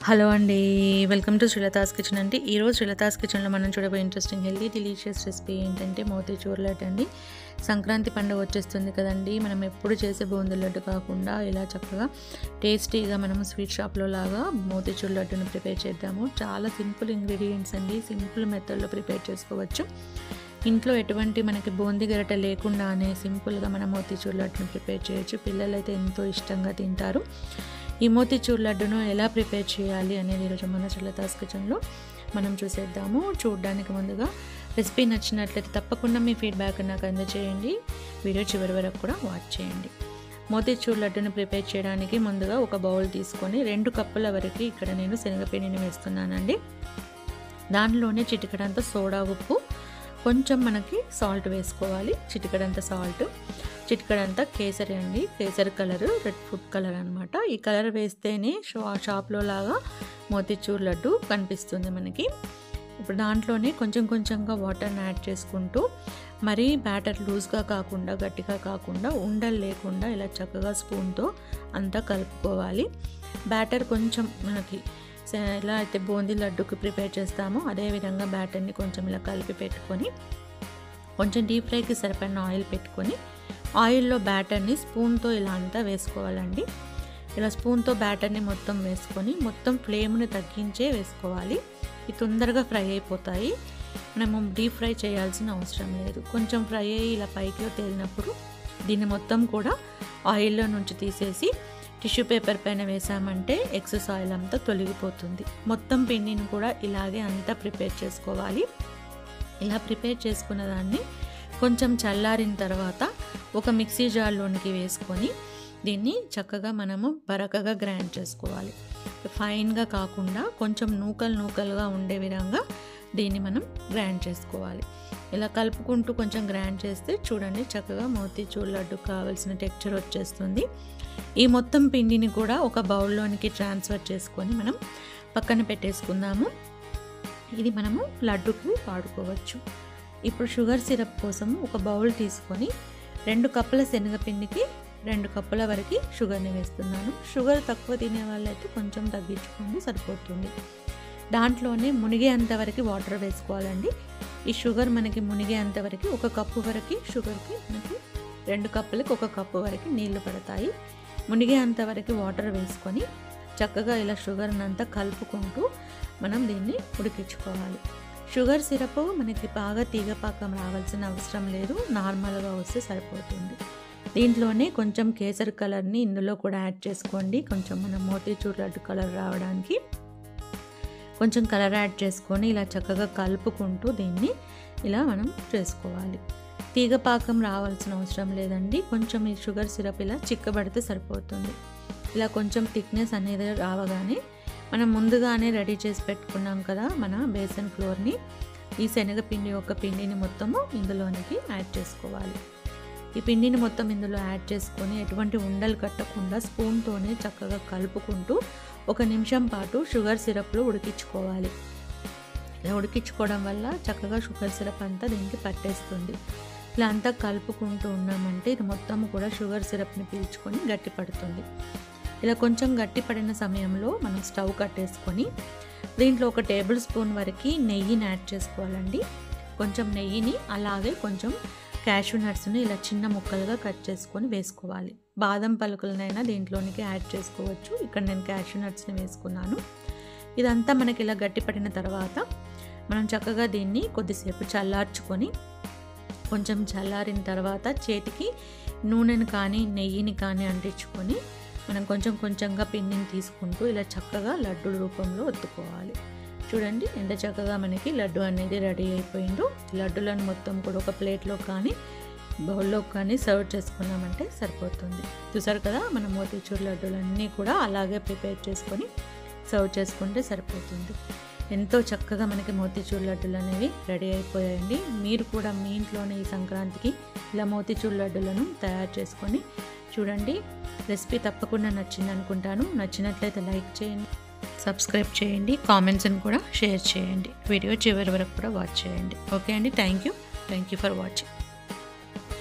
Hello అండి, welcome to Srilatha's kitchen అండి. ఈరోజు శ్రీలతాస్ కిచెన్లో మనం చూడబోయే ఇంట్రెస్టింగ్ హెల్తీ డెలీషియస్ రెసిపీ ఏంటంటే మోతీచూర్ లడ్డు అండి. సంక్రాంతి పండుగ వచ్చేస్తుంది కదండి. మనం ఎప్పుడు చేసే బూందీ లడ్డు కాకుండా ఇలా చక్కగా టేస్టీగా మనం స్వీట్ షాప్లో లాగా మోతీచూర్ లడ్డును ప్రిపేర్ చేద్దాము. చాలా సింపుల్ ఇంగ్రీడియంట్స్ అండి, సింపుల్ మెథడ్లో ప్రిపేర్ చేసుకోవచ్చు. ఇంట్లో ఎటువంటి మనకి బూందీ గరిట లేకుండానే సింపుల్గా మనం మోతీచూర్ లడ్డును ప్రిపేర్ చేయొచ్చు. పిల్లలైతే ఎంతో ఇష్టంగా తింటారు. ఈ మోతీచూర్ లడ్డును ఎలా ప్రిపేర్ చేయాలి అనేది ఈరోజు మన శ్రీలతాస్ కిచెన్లో మనం చూసేద్దాము. చూడడానికి ముందుగా రెసిపీ నచ్చినట్లయితే తప్పకుండా మీ ఫీడ్బ్యాక్ నాకు అందజేయండి. వీడియో చివరి వరకు కూడా వాచ్ చేయండి. మోతీచూర్ లడ్డును ప్రిపేర్ చేయడానికి ముందుగా ఒక బౌల్ తీసుకొని 2 కప్పుల వరకు ఇక్కడ నేను శనగపిండిని వేస్తున్నానండి. దానిలోనే చిటికెడంత సోడా ఉప్పు, కొంచెం మనకి సాల్ట్ వేసుకోవాలి. చిటికెడంత సాల్ట్, చిటికెడంత కేసరి అండి. Kesari colour, red food colour అనమాట. ఈ కలర్ వేస్తేనే షాప్లో లాగా మోతీచూర్ లడ్డు కనిపిస్తుంది మనకి. ఇప్పుడు దాంట్లోనే కొంచెం కొంచెంగా వాటర్ని యాడ్ చేసుకుంటూ, మరీ బ్యాటర్ లూజ్గా కాకుండా గట్టిగా కాకుండా ఉండలు లేకుండా ఇలా చక్కగా స్పూన్తో అంతా కలుపుకోవాలి. బ్యాటర్ కొంచెం మనకి ఎలా అయితే బూందీ లడ్డుకి ప్రిపేర్ చేస్తామో అదేవిధంగా బ్యాటర్ని కొంచెం ఇలా కలిపి పెట్టుకొని, కొంచెం డీప్ ఫ్రైకి సరిపడిన ఆయిల్ పెట్టుకొని, ఆయిల్లో బ్యాటర్ని స్పూన్తో ఇలా అంతా వేసుకోవాలండి. ఇలా స్పూన్తో బ్యాటర్ని మొత్తం వేసుకొని మొత్తం ఫ్లేమ్ని తగ్గించే వేసుకోవాలి. ఇవి తొందరగా ఫ్రై అయిపోతాయి. మనము డీప్ ఫ్రై చేయాల్సిన అవసరం లేదు. కొంచెం ఫ్రై అయ్యి ఇలా పైకి తేలినప్పుడు దీన్ని మొత్తం కూడా ఆయిల్లో నుంచి తీసేసి టిష్యూ పేపర్ పైన వేసామంటే ఎక్సెస్ ఆయిల్ అంతా తొలగిపోతుంది. మొత్తం పిండిని కూడా ఇలాగే అంతా ప్రిపేర్ చేసుకోవాలి. ఇలా ప్రిపేర్ చేసుకున్న దాన్ని కొంచెం చల్లారిన తర్వాత ఒక మిక్సీ జార్లోనికి వేసుకొని దీన్ని చక్కగా మనము బరకగా గ్రైండ్ చేసుకోవాలి. ఫైన్గా కాకుండా కొంచెం నూకలుగా ఉండే విధంగా దీన్ని మనం గ్రైండ్ చేసుకోవాలి. ఇలా కలుపుకుంటూ కొంచెం గ్రైండ్ చేస్తే చూడండి చక్కగా మోతీచూర్ లడ్డు కావాల్సిన టెక్స్చర్ వచ్చేస్తుంది. ఈ మొత్తం పిండిని కూడా ఒక బౌల్లోనికి ట్రాన్స్ఫర్ చేసుకొని మనం పక్కన పెట్టేసుకుందాము. ఇది మనము లడ్డుకి వాడుకోవచ్చు. ఇప్పుడు షుగర్ సిరప్ కోసం ఒక బౌల్ తీసుకొని 2 కప్పుల శనగపిండికి 2 కప్పుల వరకు షుగర్ని వేస్తున్నాను. షుగర్ తక్కువ తినే వాళ్ళైతే కొంచెం తగ్గించుకోండి, సరిపోతుంది. దాంట్లోనే మునిగేంతవరకు వాటర్ వేసుకోవాలండి. ఈ షుగర్ మనకి మునిగేంతవరకు 1 కప్పు వరకు షుగర్కి మనకి 2 కప్పులకి 1 కప్పు వరకు నీళ్లు పడతాయి. మునిగేంతవరకు వాటర్ వేసుకొని చక్కగా ఇలా షుగర్ని అంతా కలుపుకుంటూ మనం దీన్ని ఉడికించుకోవాలి. షుగర్ సిరప్ మనకి బాగా తీగపాకం రావాల్సిన అవసరం లేదు, నార్మల్గా వస్తే సరిపోతుంది. దీంట్లోనే కొంచెం కేసరి కలర్ని ఇందులో కూడా యాడ్ చేసుకోండి. కొంచెం మనం మోతీచూర్ లడ్డు కలర్ రావడానికి కొంచెం కలర్ యాడ్ చేసుకొని ఇలా చక్కగా కలుపుకుంటూ దీన్ని ఇలా మనం చేసుకోవాలి. తీగపాకం రావాల్సిన అవసరం లేదండి. కొంచెం ఈ షుగర్ సిరప్ ఇలా చిక్కబడితే సరిపోతుంది. ఇలా కొంచెం థిక్నెస్ అనేది రావగానే మనం ముందుగానే రెడీ చేసి పెట్టుకున్నాం కదా మన బేసన్ ఫ్లోర్ని, ఈ శనగపిండి యొక్క పిండిని మొత్తము ఇందులోనికి యాడ్ చేసుకోవాలి. ఈ పిండిని మొత్తం ఇందులో యాడ్ చేసుకొని ఎటువంటి ఉండలు కట్టకుండా స్పూన్తోనే చక్కగా కలుపుకుంటూ 1 నిమిషం పాటు షుగర్ సిరప్లో ఉడికించుకోవాలి. ఇలా ఉడికించుకోవడం వల్ల చక్కగా షుగర్ సిరప్ అంతా దీనికి పట్టేస్తుంది. ఇలా అంతా కలుపుకుంటూ ఉన్నామంటే ఇది మొత్తం కూడా షుగర్ సిరప్ని పీల్చుకొని గట్టి పడుతుంది. ఇలా కొంచెం గట్టి పడిన సమయంలో మనం స్టవ్ కట్టేసుకొని దీంట్లో 1 టేబుల్ స్పూన్ వరకు నెయ్యిని యాడ్ చేసుకోవాలండి. కొంచెం నెయ్యిని అలాగే కొంచెం క్యాష్యూ నట్స్ని ఇలా చిన్న ముక్కలుగా కట్ చేసుకొని వేసుకోవాలి. బాదం పలుకులనైనా దీంట్లోనికి యాడ్ చేసుకోవచ్చు. ఇక్కడ నేను క్యాష్యూ నట్స్ని వేసుకున్నాను. ఇదంతా మనకి ఇలా గట్టి పడిన తర్వాత మనం చక్కగా దీన్ని కొద్దిసేపు చల్లార్చుకొని, కొంచెం చల్లారిన తర్వాత చేతికి నూనెని కానీ నెయ్యిని కానీ అంటించుకొని మనం కొంచెం కొంచెంగా పిండిని తీసుకుంటూ ఇలా చక్కగా లడ్డు రూపంలో ఒత్తుకోవాలి. చూడండి ఎంత చక్కగా మనకి లడ్డు అనేది రెడీ అయిపోయిందో. లడ్డులను మొత్తం కూడా ఒక ప్లేట్లో కానీ బౌల్లో కానీ సర్వ్ చేసుకున్నామంటే సరిపోతుంది. చూసారు కదా, మన మోతీచూర్ లడ్డులన్నీ కూడా అలాగే ప్రిపేర్ చేసుకొని సర్వ్ చేసుకుంటే సరిపోతుంది. ఎంతో చక్కగా మనకి మోతీచూర్ లడ్డులు అనేవి రెడీ అయిపోయాయండి. మీరు కూడా మీ ఇంట్లోనే ఈ సంక్రాంతికి ఇలా మోతీచూర్ లడ్డులను తయారు చేసుకొని చూడండి. రెసిపీ తప్పకుండా నచ్చింది అనుకుంటాను. నచ్చినట్లయితే లైక్ చేయండి, సబ్స్క్రైబ్ చేయండి, కామెంట్స్ని కూడా షేర్ చేయండి. వీడియో చివరి వరకు కూడా వాచ్ చేయండి. ఓకే అండి, థ్యాంక్ యూ ఫర్ వాచింగ్.